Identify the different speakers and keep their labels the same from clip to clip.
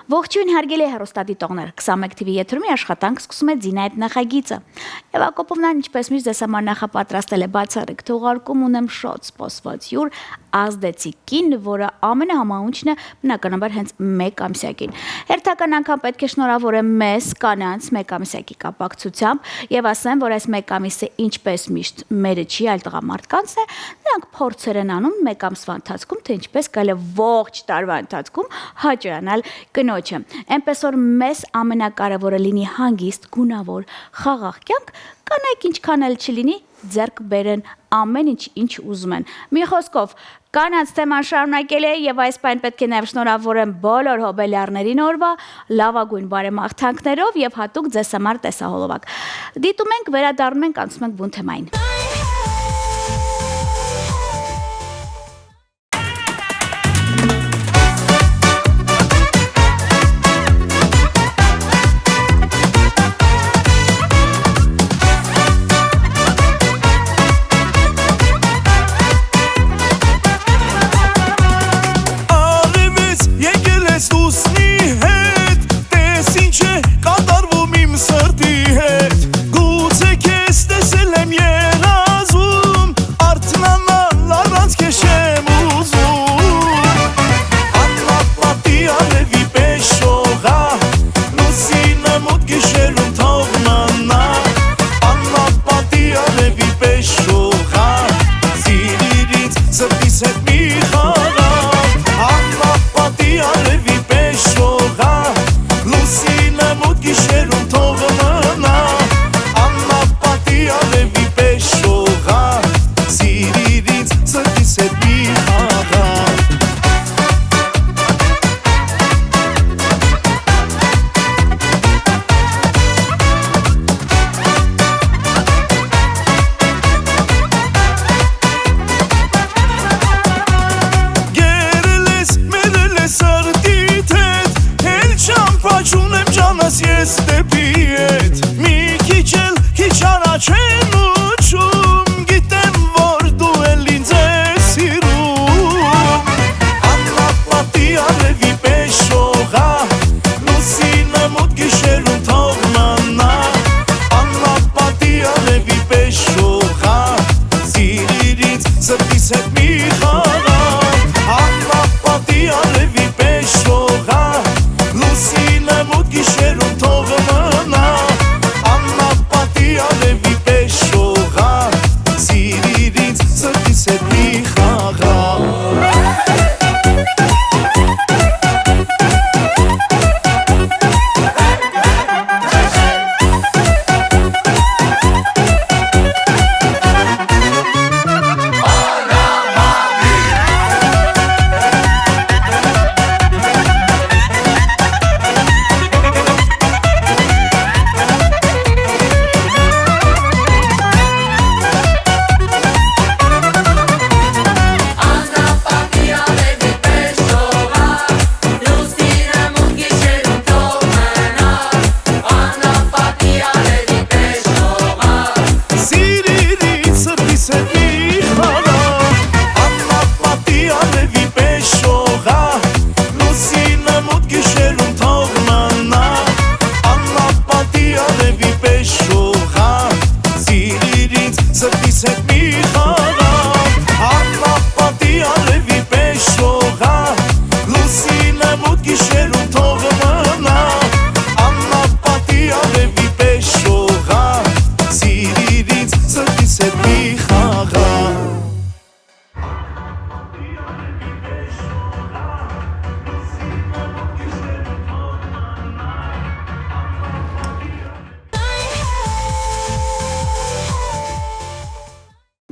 Speaker 1: Ողջույն հարգելի հեռուստադիտողներ, 21 TV եթերում աշխատանք սկսում է Ձինա այդ նախագիծը։ Եվ Ակոպովնան ինչպես միշտ ձեզ համար նախապատրաստել է բացառիկ թողարկում ունեմ շոտ սպասված յուր ազդեցիկ կին, որը ամենահամահունչն է բնականաբար հենց 1 ամսյակին։ Հերթական անգամ պետք է շնորհավորեմ մեզ կանանց 1 ամսյակի կապակցությամբ եւ ասեմ, որ այս 1 ամիսը ինչպես միշտ մերը չի, այլ տղամարդկանցն է, նրանք փորձեր են անում 1 ամսվա ընթացքում, թե ինչպես կարելի է ողջ տարվա ընթացքում հաճոյանալ կնոջը։ Այնպես որ մեզ ամենակարևորը լինի հանգիստ, գունավոր, խաղաղ կյանք, կանայք ինչքան էլ չլինի, ձեռք բերեն ամեն ինչ ուզում են։ Մի խոսքով, կանանց թեման շարունակել է եւ այս պայն պետք է նաեւ շնորհավորեմ բոլոր հոբելյարներին օրվա լավագույն բարեմաղթանքներով եւ հատուկ ձեզ համար տեսահոլովակ։ Դիտում ենք, վերադառնում ենք, անցնում ենք բուն թեմային։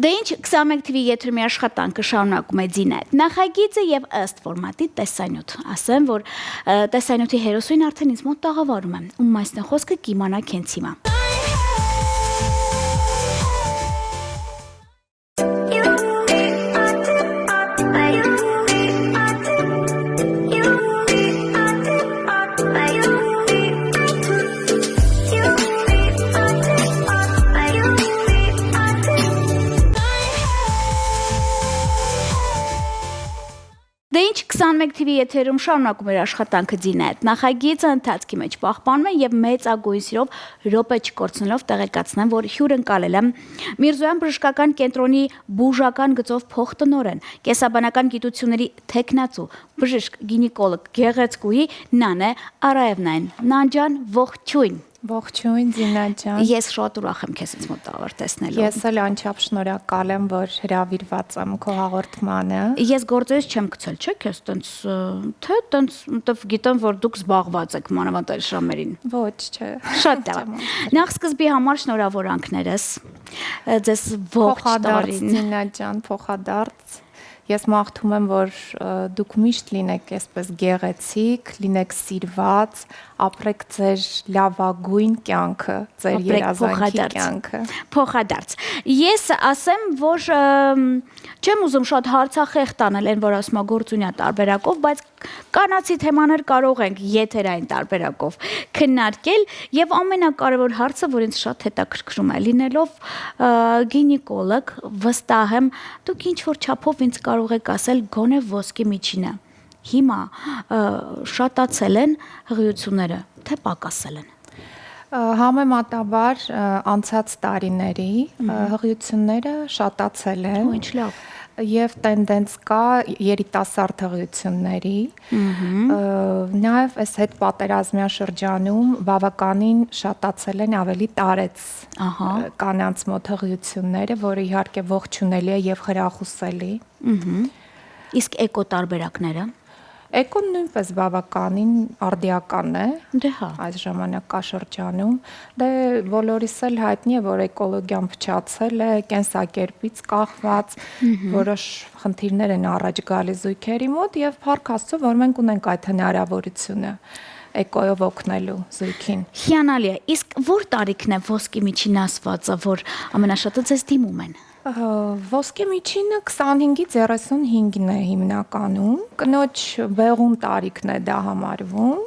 Speaker 1: Դե ինչ 21 TV եթերում աշխատանքը շարունակում է Ձինա այդ նախագիծը եւ ըստ ֆորմատի տեսանյութ։ Ասեմ, որ տեսանյութի հերոսին արդեն ինձ մոտ տաղավարում է, ում մասն է խոսքը կիմանա քենց հիմա։ 21 TV եթերում շարունակում էր աշխատանքը Ձինա հետ նախագիծը ընթացքի մեջ պահպանում են եւ մեծագույն սիրով րոպե չկորցնելով տեղեկացնեմ, որ հյուրընկալել եմ Միրզոյան բժշկական կենտրոնի բուժական գծով փոխտնօրեն, կեսաբանական գիտությունների թեկնածու, բժիշկ, գինեկոլոգ, գեղեցկուհի Նանե Արաևնային։ Նանջան, ողջույն։
Speaker 2: Ողջույն Ձինա ջան։
Speaker 1: Ես շատ ուրախ եմ քեզ ինձ մոտավոր տեսնելով։
Speaker 2: Ես էլ անչափ շնորհակալ եմ, որ հրավիրված եմ քո հաղորդմանը։
Speaker 1: Ես գործերից չեմ գցել, չէ՞, քեզ տենց թե տենց մտավ գիտեմ, որ դուք զբաղված եք մանավանդ այս ժամերին։
Speaker 2: Ոչ, չէ։
Speaker 1: Շատ լավ։ Նախ սկզբի համար շնորհավորանքներս։ Ձեզ ողջ տարին։
Speaker 2: Ձինա ջան, փոխադարձ։ Ես մաղթում եմ, որ դուք միշտ լինեք այսպես գեղեցիկ, լինեք սիրված, ապրեք ձեր լավագույն կյանքը, ձեր երազանքի կյանքը։
Speaker 1: Փոխադարձ։ Ես ասեմ, որ չեմ ուզում շատ հարցախեղ տանել այն, որ ասում գործունյա տարբերակով, բայց կանացի թեմաներ կարող ենք եթերային տարբերակով քննարկել եւ ամենակարևոր հարցը, որ ինձ շատ հետաքրքրում է, լինելով գինեկոլոգ, վստահ եմ, դուք ինչ որ չափով ինձ կարող եք ասել գոնե ոսկի միջինը։ Հիմա շատացել են հղիությունները, թե պակասել են։
Speaker 2: Համեմատաբար անցած տարիների հղիությունները շատացել են։
Speaker 1: Ինչ լավ։
Speaker 2: Եվ տենդենց կա երիտասարդ հղիությունների, նաև այս հետ պատերազմյան շրջանում բավականին շատացել են ավելի տարեց կանանց մոտ հղիությունները, որը իհարկե ողջունելի է եւ խրախուսելի։
Speaker 1: Իսկ էկո տարբերակները։
Speaker 2: Էկոն նույնպես բավականին արդիական է
Speaker 1: Դե հա։
Speaker 2: այս ժամանակաշրջանում։ Դե բոլորիս էլ հայտնի է, որ էկոլոգիան փչացել է, կենսակերպից կախված, որոշ խնդիրներ են առաջ գալիս զույգերի մոտ եւ փառք Աստծո, որ մենք ունենք այդ հնարավորությունը էկոյով օգնելու զույգին։
Speaker 1: Հիանալի է։ Իսկ որ տարիքն է ոսկի միջին ասվածը, որ ամենաշատը ձեզ դիմում են։
Speaker 2: Ոսկի միջինը 25-ից 35-ն է հիմնականում, կնոջ բեղուն տարիքն է դա համարվում,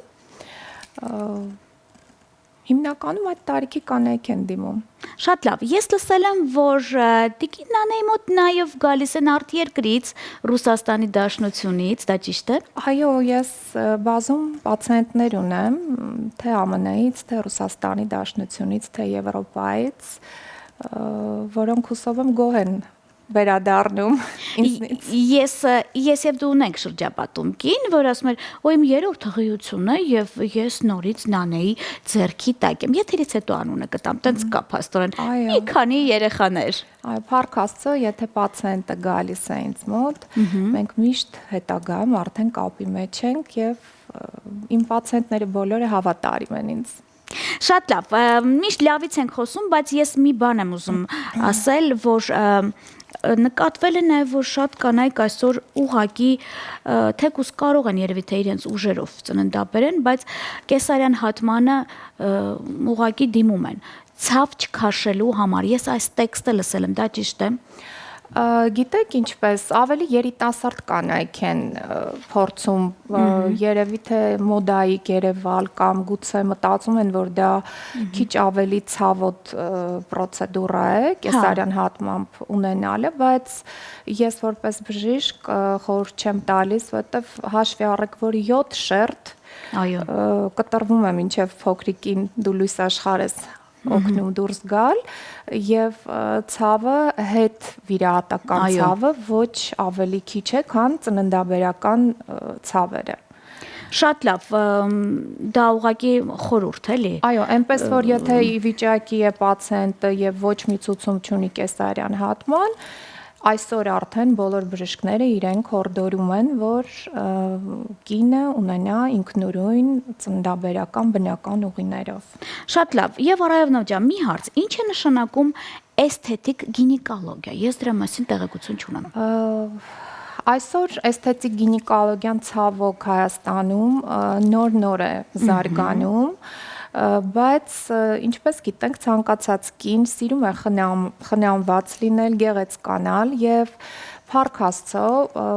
Speaker 2: հիմնականում այդ տարիքի կանայք են դիմում։
Speaker 1: Շատ լավ, ես լսել եմ, որ Տիկին Նանեի մոտ նաև գալիս են արտերկրից, Ռուսաստանի Դաշնությունից, դա ճիշտ է։
Speaker 2: Այո, ես բազում պացիենտներ ունեմ, թե ԱՄՆ-ից, թե Ռուսաստանի Դաշնությունից, թե Եվրոպայից, որոնք հուսով եմ գոհ են վերադառնում ինձնից։
Speaker 1: Ես եւ դու ունենք շրջապատում կին, որ ասում էր, «Օ իմ երրորդ հղիությունն է եւ ես նորից Նանեի ձեռքի տակ եմ»։ Եթերից հետո անունը կտամ, տենց կա փաստորեն։ Մի քանի երեխաներ։
Speaker 2: Այո, փառք Աստծո, եթե պացիենտը գալիս է ինձ մոտ, մենք միշտ հետագայում արդեն կապի մեջ ենք եւ իմ պացիենտները բոլորը հավատարիմ են ինձ։
Speaker 1: Շատ լավ, միշտ լավից ենք խոսում, բայց ես մի բան եմ ուզում ասել, որ նկատվել է նաև, որ շատ կանայք այսօր ուղղակի թեկուզ կարող են երևի թե իրենց ուժերով ծննդաբերեն, բայց կեսարյան հատմանը ուղղակի դիմում են։ Ցավ չքաշելու համար, ես այս տեքստը լսել եմ, դա ճիշտ է։
Speaker 2: Գիտեք ինչպես, ավելի երիտասարդ կանայք են փորձում երևի թե մոդայիկ երևալ կամ գուցե մտածում են, որ դա քիչ ավելի ցավոտ պրոցեդուրա է, կեսարյան հատմամբ ունենալը, բայց ես որպես բժիշկ խորհուրդ չեմ տալիս, որտեվ հաշվի առեք, որ 7 շերտ կտրվում է մինչև փոքրիկին դու լույս աշխարհ ես օգնում դուրս գալ եւ ցավը հետ վիրահատական ցավը ոչ ավելի քիչ է, քան ծննդաբերական ցավերը։
Speaker 1: Շատ լավ, դա ուղղակի խորհուրդ էլի։
Speaker 2: Այո, այնպես որ եթե ի վիճակի է պացիենտը եւ ոչ մի ցուցում չունի կեսարյան հատման, այսօր արդեն բոլոր բժիշկները իրենք հորդորում են, որ կինը ունենա ինքնուրույն ծննդաբերական բնական ուղիներով։
Speaker 1: Շատ լավ, եւ Արաևնա ջան, մի հարց, ինչ է նշանակում էսթետիկ գինեկոլոգիա։ Ես դրա մասին տեղեկություն չունեմ։
Speaker 2: Այսօր էսթետիկ գինեկոլոգիան ցավոք Հայաստանում նոր է զարգանում, բայց ինչպես գիտենք, ցանկացած կին սիրում է խնամված լինել, գեղեցկանալ եւ Փառք Աստծո,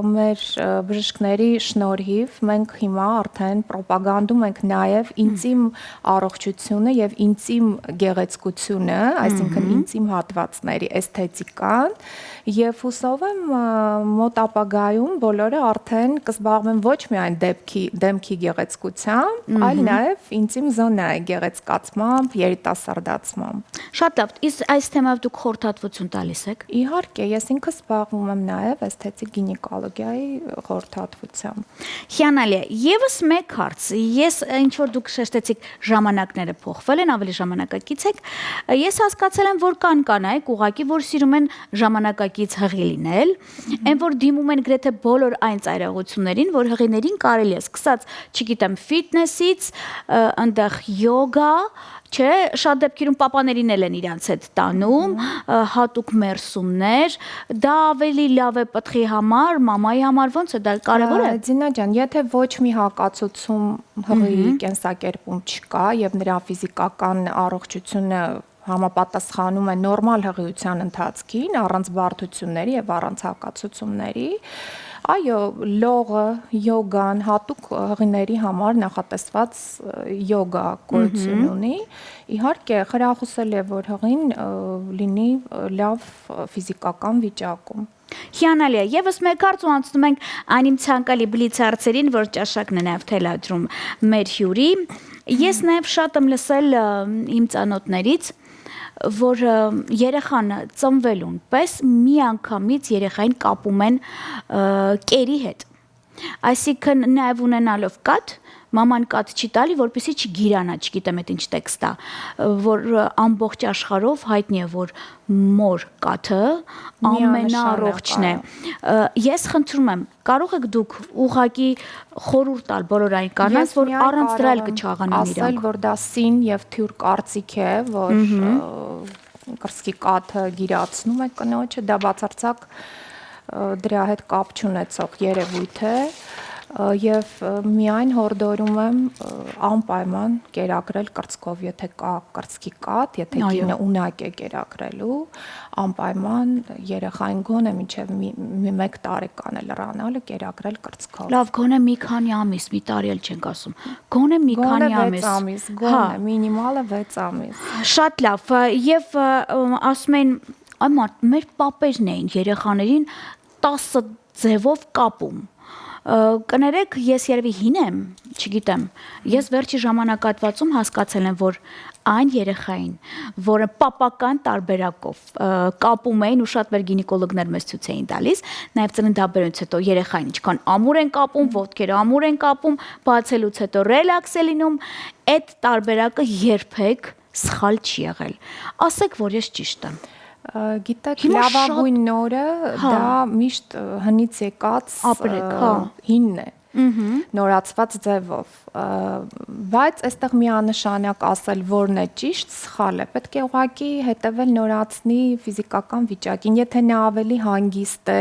Speaker 2: մեր բժիշկների շնորհիվ մենք հիմա արդեն ռոպագանդում ենք նաև ինտիմ առողջությունը եւ ինտիմ գեղեցկությունը, այսինքն ինտիմ հատվածների էսթետիկան եւ հուսով եմ մոտ ապագայում բոլորը արդեն կզբաղվեն ոչ միայն դեմքի գեղեցկությամբ, այլ նաև ինտիմ զոնայի գեղեցկացմամբ, երիտասարդացմամբ։
Speaker 1: Շատ լավ, իսկ այս թեմայով դուք խորհրդատվություն տալիս եք։
Speaker 2: Իհարկե, ես ինքս զբաղվում եմ նաև էսթետիկ գինեկոլոգիայի խորհրդատվությամբ։
Speaker 1: Հիանալի է։ Եվս մեկ հարց, ես ինչ որ դուք շեշտեցիք ժամանակները փոխվել են, ավելի ժամանակակից եք։ Ես հասկացել եմ, որ կան կանայք ուղղակի, որ սիրում են ժամանակակից հղի լինել, այն որ դիմում են գրեթե բոլոր այն ծայրահեղություններին, որ հղիներին կարելի է սկսած, չգիտեմ, ֆիթնեսից, այնտեղ յոգա, չէ, շատ դեպքերում պապաներին էլ են իրանց հետ տանում, հատուկ մերսումներ, դա ավելի լավ է պտղի համար, մամայի համար, ոնց է դա կարևոր է։
Speaker 2: Ձինա ջան, եթե ոչ մի հակացուցում հղի կենսակերպում չկա եւ նրա ֆիզիկական առողջությունը համապատասխանում է նորմալ հղիության ընթացքին, առանց բարդությունների եւ առանց հակացուցումների, այո, լողը, յոգան հատուկ հղիների համար նախատեսված յոգա գոյություն ունի։ Իհարկե, խրախուսել է, որ հղին լինի լավ ֆիզիկական վիճակում։
Speaker 1: Հիանալի է, եւս մեկ հարց ու անցնում ենք այն իմ ցանկալի բլից հարցերին, որ ճաշակն է նաեւ թելադրում մեր հյուրի։ Ես նաեւ շատ եմ լսել իմ ծանոթներից, որ երեխան ծնվելուն պես միանգամից երեխային կապում են կերի հետ։ Այսինքն նաև ունենալով կաթ, մաման կաթ չի տալի, որպեսզի չգիրանա, չգիտեմ այդ ինչ տեքստ է, որ ամբողջ աշխարհով հայտնի է, որ մոր կաթը ամենառողջն է։ Ես խնդրում եմ, կարող եք դուք ուղղակի խորհուրդ տալ բոլոր այն կանանց, որ առանց դրա էլ կչաղանան իրանք։
Speaker 2: Ասել, որ դա սին եւ թյուր կարծիք է, որ կրծքի կաթը գիրացնում է կնոջը, դա բացարձակ դրա հետ կապ չունեցող երևույթ է եւ միայն հորդորում եմ անպայման կերակրել կրծքով, եթե կա կրծքի կաթ, եթե կինը ունակ է կերակրելու, անպայման երեխային գոնե մինչև 1 տարեկան է լրանալը կերակրել կրծքով։
Speaker 1: Լավ, գոնե մի քանի ամիս, մի տարի էլ չենք ասում։ Գոնե մի քանի ամիս։
Speaker 2: Գոնե մինիմալը 6 ամիս։
Speaker 1: Շատ լավ, եւ ասում են, մեր պապերն էին երեխաներին 10 ձևով կապում։ Կներեք, ես երևի հին եմ, չգիտեմ, ես վերջի ժամանակահատվածում հասկացել եմ, որ այն երեխային, որը պապական տարբերակով կապում էին ու շատ մեր գինեկոլոգներ մեզ ցույց էին տալիս, նաև ծննդաբերությունից հետո երեխային ինչքան ամուր են կապում, ոտքերը ամուր են կապում, բացելուց հետո ռելաքս է լինում, այդ տարբերակը երբեք սխալ չի եղել։ Ասեք, որ ես ճիշտ եմ։
Speaker 2: Գիտեք, լավագույն նորը դա միշտ հնից եկած հինն է, նորացված ձևով, բայց այստեղ միանշանակ ասել որն է ճիշտ, սխալ է, պետք է ուղղակի հետևել նորացնի ֆիզիկական վիճակին, եթե նա ավելի հանգիստ է,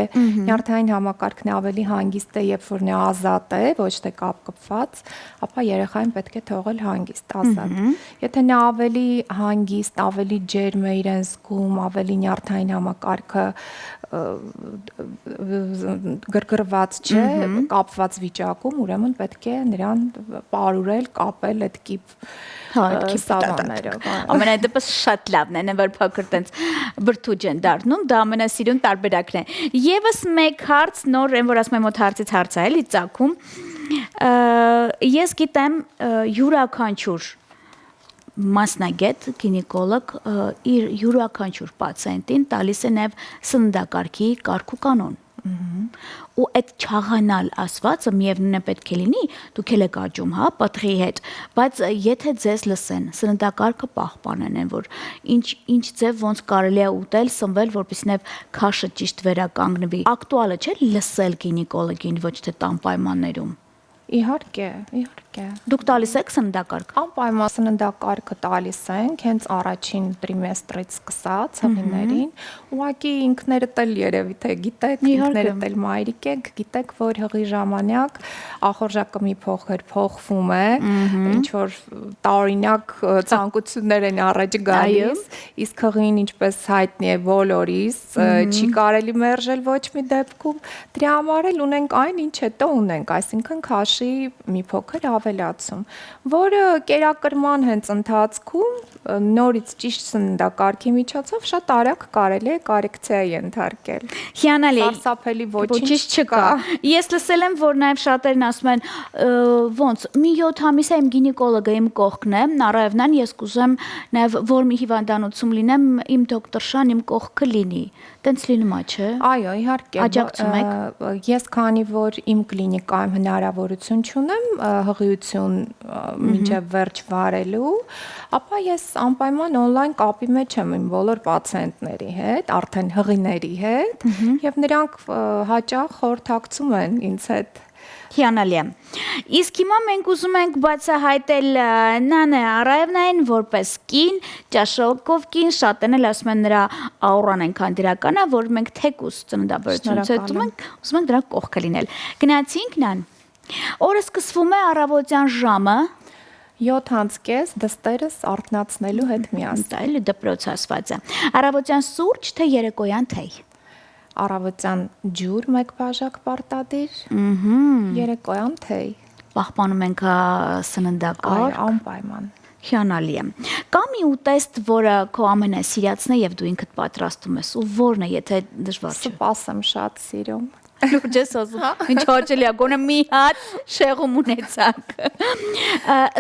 Speaker 2: նյարդային համակարգն ավելի հանգիստ է, երբ որ նա ազատ է, ոչ թե կապված, ապա երեխային պետք է թողել հանգիստ, ազատ։ Եթե նա ավելի հանգիստ, ավելի ջերմ է իրեն զգում, ավելի նյարդային համակարգը գրգռված չէ, կապված վիճակում, ուրեմն պետք է նրան պարուրել, կապել այդ կիպ սավաներով։
Speaker 1: Ամենայդեպս շատ լավն է, որ փոքր տենց բրդուճ են դառնում, դա ամենասիրուն տարբերակն է։ Եվս մեկ հարց, նոր են, որ ասում եմ մոտ հարցից հարց է էլի ծագում։ Ես գիտեմ յուրաքանչյուր մասնագետ, գինեկոլոգ իր յուրաքանչյուր պացիենտին տալիս է նաև սննդակարգի կարգ ու կանոն։ Ու այդ չաղանալ ասվածը միևնույն է պետք է լինի, դուք էլ եք աճում, հա, պտղի հետ, բայց եթե ձեզ լսեն, սննդակարգը պահպանեն, որ ինչ ձև ոնց կարելի է ուտել, սնվել, որպեսզի նաև քաշը ճիշտ վերականգնվի։ Ակտուալ է չէ՞ լսել գինեկոլոգին ոչ թե տան պայմաններում։
Speaker 2: Իհարկե, իհարկե։ Իհարկե։
Speaker 1: Դուք տալիս եք սննդակարգ։
Speaker 2: Անպայման սննդակարգը տալիս ենք, հենց առաջին տրիմեստրից սկսած հղիներին։ Ուղղակի ինքներդ էլ երևի թե գիտեք, ինքներդ էլ մայրիկ եք, գիտեք, որ հղի ժամանակ ախորժակը մի փոքր փոխվում է, ինչ որ տարօրինակ ցանկություններ են առաջ գալիս, իսկ հղին ինչպես հայտնի է բոլորիս, չի կարելի մերժել ոչ մի դեպքում։ Դրա համար էլ ունենք այն, ինչ հետո ունենք, այսինքն քաշի մի փոքր ավելացում, որը կերակրման հենց ընթացքում նորից ճիշտ սննդակարգի միջոցով շատ արագ կարելի է կորեկցիայի ենթարկել։
Speaker 1: Հիանալի է։
Speaker 2: Սարսափելի ոչինչ
Speaker 1: չկա։ Ես լսել եմ, որ նաև շատերն ասում են, ոնց մի 7 ամիս է իմ գինեկոլոգը իմ կողքն է, առավնան ես կուզեմ նաև որ մի հիվանդանոցում լինեմ, իմ դոկտորշան իմ կողքը լինի։ Տենց լինում է, չէ։
Speaker 2: Այո, իհարկե։
Speaker 1: Աջակցում եք։
Speaker 2: Ես քանի որ իմ կլինիկայում հնարավորություն չունեմ հղիություն մինչև վերջ վարելու, ապա ես անպայման on-line կապի մեջ եմ իմ բոլոր պացիենտների հետ, արդեն հղիների հետ, եւ նրանք հաճախ խորհրդակցում են ինձ հետ։
Speaker 1: Հիանալի է։ Իսկ հիմա մենք ուզում ենք բացահայտել Նանե Արաևնային որպես կին, ճաշակով կին, շատերն էլ ասում են նրա աուրան այնքան դրական է, որ մենք թեկուս ծննդաբերությունից հետո մենք ուզում ենք դրա կողքը լինել։ Գնացինք Նան։ Օրը սկսվում է առավոտյան ժամը
Speaker 2: 7:30 դստերս արթնացնելու հետ միասին։
Speaker 1: Դա էլի դպրոց ասված է։ Առավոտյան սուրճ թե երեկոյան թեյ։
Speaker 2: Առավոտյան ջուր մեկ բաժակ պարտադիր, երեկոյան թեյ։
Speaker 1: Պահպանում ենք սննդակարգ։
Speaker 2: Անպայման։
Speaker 1: Հիանալի է։ Կա մի ուտեստ, որը քո ամենասիրածն է եւ դու ինքդ պատրաստում ես, ու որն է, եթե դժվար չէ։
Speaker 2: Սպաս եմ շատ սիրում։
Speaker 1: Լուրջ ես ասում, ինչ հաճելի է, գոնե մի հատ շեղում ունեցաք։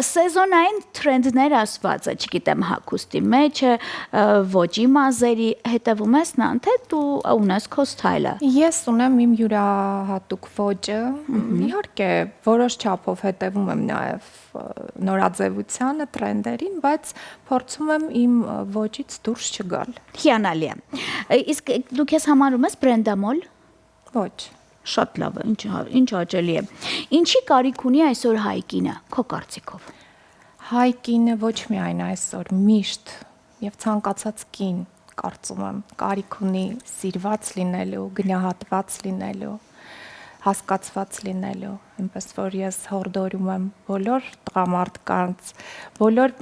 Speaker 1: Սեզոնային թրենդներ ասված է, չգիտեմ, հագուստի մեջ, ոճի մազերի, հետևում ես նան, թե դու ունես քո սթայլը։
Speaker 2: Ես ունեմ իմ յուրահատուկ ոճը, իհարկե, որոշ չափով հետևում եմ նաև նորաձևությանը, տրենդերին, բայց փորձում եմ իմ ոճից դուրս չգալ։
Speaker 1: Հիանալի է։ Իսկ դու քեզ համարում ես բրենդամոլ։
Speaker 2: Ոչ։
Speaker 1: Շատ լավ է, ինչ հաճելի է։ Ինչի կարիք ունի այսօր հայկինը, քո կարծիքով։
Speaker 2: Հայկինը ոչ միայն այսօր, միշտ եւ ցանկացած կին, կարծում եմ, կարիք ունի սիրված լինելու, գնահատված լինելու, հասկացված լինելու, այնպես որ ես հորդորում եմ բոլոր տղամարդկանց, բոլոր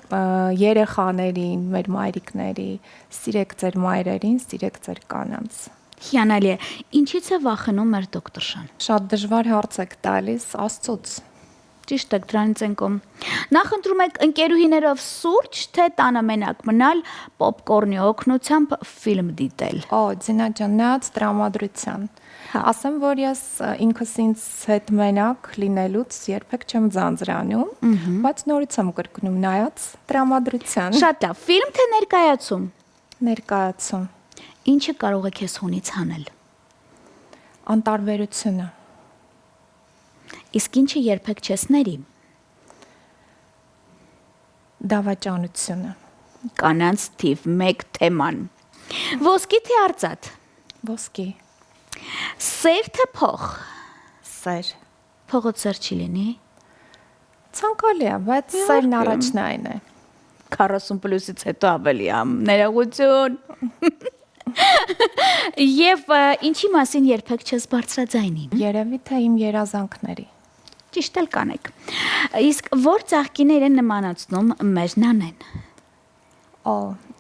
Speaker 2: երեխաներին, մեր մայրիկների, սիրեք ձեր մայրերին, սիրեք ձեր կանանց։
Speaker 1: Հիանալի է։ Ինչից է վախենում մեր դոկտորշան։
Speaker 2: Շատ դժվար հարց եք տալիս Աստծուց։
Speaker 1: Ճիշտ է, դրանից ենք ում։ Նախընտրում եք ընկերուհիներով սուրճ, թե տանը մենակ մնալ, պոպկորնի օգնությամբ ֆիլմ դիտել։
Speaker 2: Ձինա ջան, նայած տրամադրության։ Ասեմ, որ ես ինքս ինձ հետ մենակ լինելուց երբեք չեմ ձանձրանում, բայց նորից եմ կրկնում նայած տրամադրության։
Speaker 1: Շատ լավ, ֆիլմ թե ներկայացում։
Speaker 2: Ներկայացում։
Speaker 1: Ինչը կարող է քեզ հունից հանել։
Speaker 2: Անտարբերությունը։
Speaker 1: Իսկ ինչը երբեք չես ների։
Speaker 2: Դավաճանությունը։
Speaker 1: Կանանց թիվ 1 թեման։ Ոսկի թե արծաթ։
Speaker 2: Ոսկի։
Speaker 1: Սեր թե փող։
Speaker 2: Սեր։
Speaker 1: Փողոց սեր չի լինի։
Speaker 2: Ցանկալի է, բայց սերն առաջնային է։
Speaker 1: 40+-ից հետո ավելի ներողություն։ Եվ ինչի մասին երբեք չես բարձրաձայնի։
Speaker 2: Երևի թե իմ երազանքների։
Speaker 1: Ճիշտ էլ կանեք։ Իսկ որ ծաղկիներ են նմանացնում մեր Նանեն։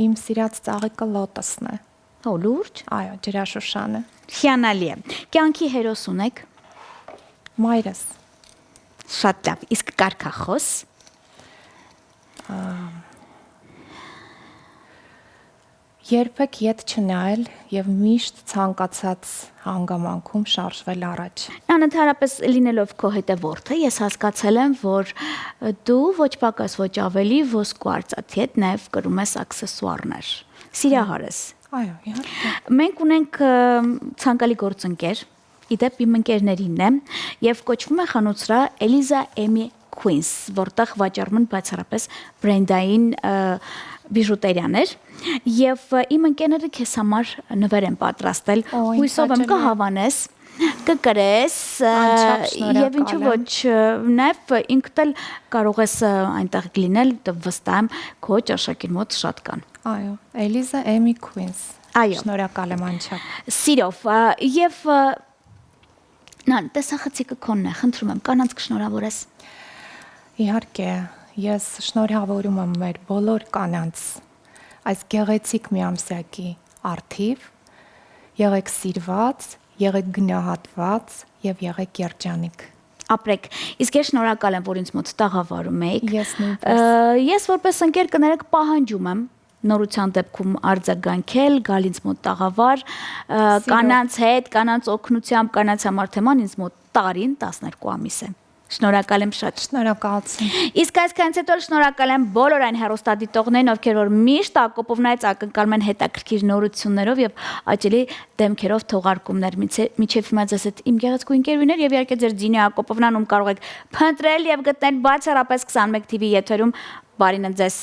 Speaker 2: Իմ սիրած ծաղիկը լոտոսն է։
Speaker 1: Լուրջ։
Speaker 2: Այո, ջրաշուշանը։
Speaker 1: Հիանալի է։ Կյանքի հերոս ունեք։
Speaker 2: Մայրս։
Speaker 1: Շատ լավ։ Իսկ կարգախոս։
Speaker 2: Երբեք ետ չնայել եւ միշտ ցանկացած հանգամանքում շարժվել առաջ։
Speaker 1: Անընդհանրապես լինելով քո հետևորդը, ես հասկացել եմ, որ դու ոչ պակաս ոչ ավելի ոսկու արծաթի հետ նաեւ կրում ես աքսեսուարներ։ Սիրահար ես։
Speaker 2: Այո, իհարկե։
Speaker 1: Մենք ունենք ցանկալի գործընկեր, իդեպ իմ ընկերներինն է, եւ կոչվում է խանութսրա Eliza Amy Queens, որտեղ վաճառում են բացառապես բրենդային բիժուտերիաներ եւ իմ ընկերները քեզ համար նվեր են պատրաստել։ Հույսով եմ կհավանես։ կկրես
Speaker 2: Անչափ
Speaker 1: եւ ինչու
Speaker 2: շնորհակալ եմ։
Speaker 1: ոչ նաեւ ինքդ էլ կարող ես այնտեղ լինել վստահ եմ քո ճաշակին մոտ շատ կան
Speaker 2: Այո, Էլիզա Էմի Քուինս։
Speaker 1: Այո։
Speaker 2: Շնորհակալ եմ անչափ։
Speaker 1: Սիրով եւ նան տեսախցիկը քոնն է խնդրում եմ կանանց կշնորհավորես
Speaker 2: Իհարկե, ես շնորհավորում եմ մեր բոլոր կանանց այս գեղեցիկ միամսյակի արդիվ, եղեք սիրված, եղեք գնահատված եւ եղեք երջանիկ։
Speaker 1: ապրեք իսկ ես շնորհակալ եմ որ ինձ մոտ տաղավարում եք
Speaker 2: Ես նույնպես։
Speaker 1: ես որպես ընկեր կներեք պահանջում եմ նորության դեպքում արձագանքել, գալ ինձ մոտ տաղավար, կանանց հետ, կանանց օգնությամբ, կանանց համար թեման ինձ մոտ տարին 12 ամիս է։ Շնորհակալ եմ շատ։
Speaker 2: Շնորհակալություն։
Speaker 1: Իսկ այսքանից հետո շնորհակալ եմ բոլոր այն հեռուստադիտողներին, ովքեր որ միշտ Ակոպովնայից ակնկալում են հետաքրքիր նորություններով եւ աճելի դեմքերով թողարկումներ։ Միջև հիմա ձեզ հետ իմ գեղեցկու ընկերուներ եւ իհարկե ձեր Ձինի Ակոպովնան, ում կարող եք փնտրել եւ գտնել բացառապես 21 TV եթերում։ Բարին ձեզ։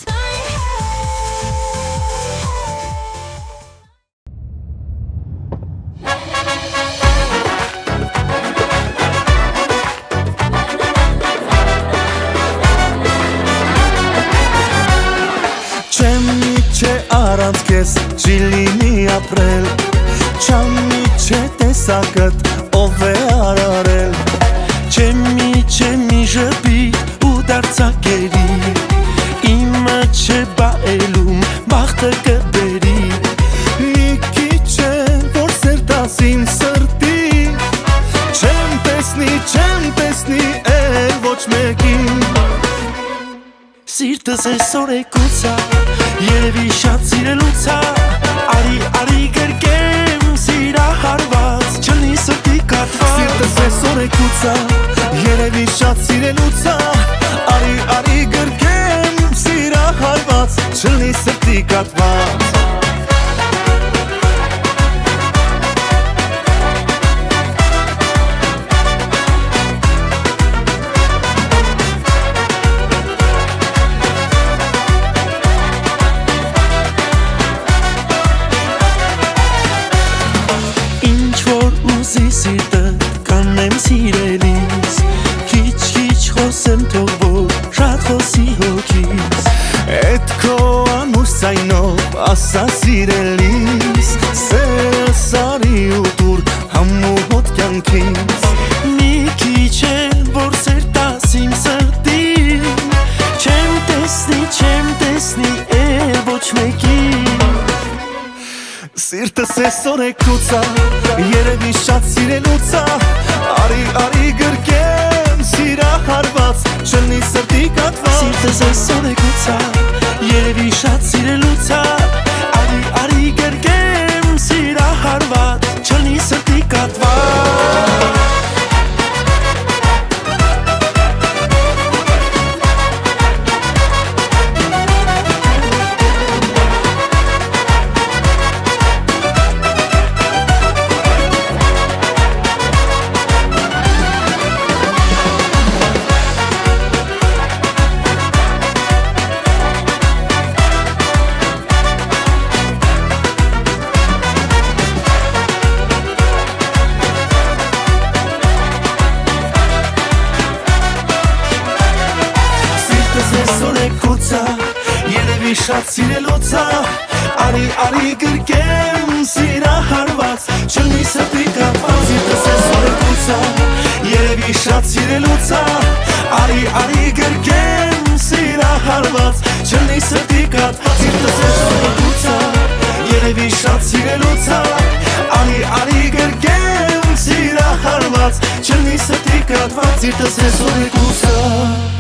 Speaker 3: Առանց քեզ չի լինի ապրել Չամի չէ տեսակդ ով է արարել Չեմի ժպիտ ու դարձակերի Իմը չէ բաելում բախտը կբերի Մի քիչ է որ սերտաս իմ սրտի Չեմ տեսնի էլ ոչ մեկին Սիրտս այսօր է կուցա Երևի շատ սիրելուց է Արի գրկեմ սիրահարված Չլնի սրտի կատված Սիրտս այսօր է կուցա Երևի շատ սիրելուց է Արի գրկեմ սիրահարված Չլնի սրտի կատված Սիրտը կանեմ սիրելիս Քիչ խոսեմ թող որ շատ խոսի հոգիս Էդ քո անուսայնով ասա սիրելիս Սերս արի ու դուր համու հոտ կյանքից Մի քիչ է որ սերտաս իմ սրտին Չեմ տեսնի էլ ոչ մեկին Սիրտս այսօր է կուցա Երևի շատ սիրելուց է Արի գրկեմ սիրահարված Չլնի սրտի կատված Սիրտս այսօր է կուցա Երևի շատ սիրելուց է Արի գրկեմ սիրահարված Չլնի սրտի կատված Շատ սիրելուց է Արի գրկեմ սիրահարված Չլնի սրտի կատված Սիրտս այսօր է կուցա Երևի շատ սիրելուց է Արի գրկեմ սիրահարված Չլնի սրտի կատված Սիրտս այսօր է կուցա Երևի շատ սիրելուց է Արի գրկեմ սիրահարված Չլնի սրտի կատված Սիրտս այսօր է կուցա